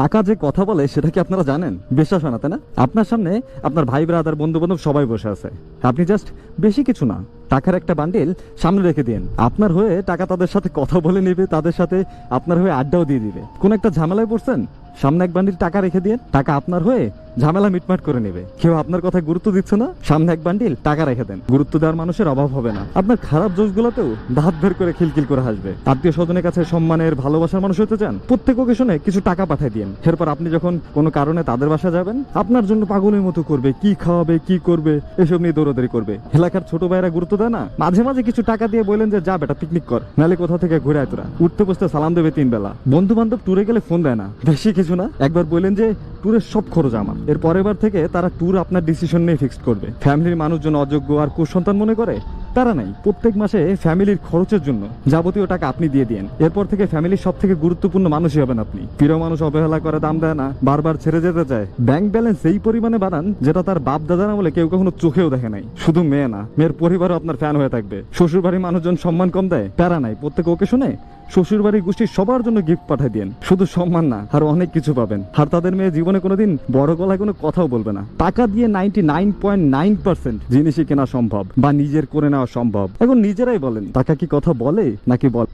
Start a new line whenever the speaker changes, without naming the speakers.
টাকা যে কথা বলে সেটা কি আপনারা জানেন? বিশ্বাস হয় না তাই না? আপনার সামনে আপনার ভাই ব্রাদার বন্ধু বান্ধব সবাই বসে আছে, আপনি জাস্ট বেশি কিছু না, টাকার একটা বান্ডিল সামনে রেখে দিন। আপনার হয়ে টাকা তাদের সাথে কথা বলে নেবে, তাদের সাথে আপনার হয়ে আড্ডাও দিয়ে দিবে। কোন একটা ঝামেলায় পড়ছেন, সামনে এক বান্ডিল টাকা রেখে দিয়ে টাকা আপনার হয়ে ঝামেলা মিটমাট করে নেবে। কেউ আপনার কথা গুরুত্ব দিচ্ছে না, সামনে এক বান্ডিল টাকা রেখে দেন। গুরুত্ব দেওয়ার মানুষের অভাব হবে না। আপনার খারাপ জোশগুলোতেও দাঁত বের করে খিলখিল করে হাসবে। আত্মীয় স্বজনের কাছে সম্মানের ভালোবাসার মানুষ হতে চান, প্রত্যেক অকেশনে কিছু টাকা পাঠিয়ে দিন। এরপর আপনি যখন কোনো কারণে তাদের বাসা যাবেন, আপনার জন্য পাগলের মতো করবে, কি খাওয়াবে কি করবে এসব নিয়ে দৌড়াদৌড়ি করবে। এলাকার ছোট ভাইরা গুরুত্ব দেয় না, মাঝে মাঝে কিছু টাকা দিয়ে বললেন যে যা বেটা পিকনিক কর, নালে কোথা থেকে ঘুরে আয় তোরা। উঠতে বসতে সালাম দেবে 3 বেলা। বন্ধু বান্ধব ট্যুরে গেলে ফোন দেয় না, বেশি কিছু না, একবার বললেন যে ট্যুরের সব খরচ আমার। এর পরের বার থেকে তারা ট্যুর আপনার ডিসিশন নিয়ে ফিক্সড করবে। ফ্যামিলির মানুষজন অযোগ্য আর কুসন্তান মনে করে তারা নাই। প্রত্যেক মাসে ফ্যামিলির খরচের জন্য যাবতীয় টাকা আপনি দিয়ে দিন। এরপর থেকে ফ্যামিলির সব থেকে গুরুত্বপূর্ণ মানুষই হবেন আপনি। প্রিয় মানুষ অবহেলা করে, দাম দেয় না, বারবার ছেড়ে যেতে চায়। ব্যাংক ব্যালেন্স এই পরিমাণে বাড়ান যেটা তার বাপ দাদা না বলে কেউ কখনো চোখেও দেখে নাই। শুধু মেয়ে না, মেয়ের পরিবারও আপনার ফ্যান হয়ে থাকবে। শ্বশুর বাড়ির মানুষজন সম্মান কম দেয়, প্যারা নাই, প্রত্যেক ওকেশনে শ্বশুর বাড়ির গোষ্ঠীর সবার জন্য গিফট পাঠিয়ে দিন। শুধু সম্মান না, আর অনেক কিছু পাবেন। আর তাদের মেয়ে জীবনে কোনোদিন বড় গলায় কোনো কথাও বলবে না। টাকা দিয়ে 99.9% জিনিসই কেনা সম্ভব বা নিজের করে নেওয়া সম্ভব। এখন নিজেরাই বলেন টাকা কি কথা বলে নাকি বল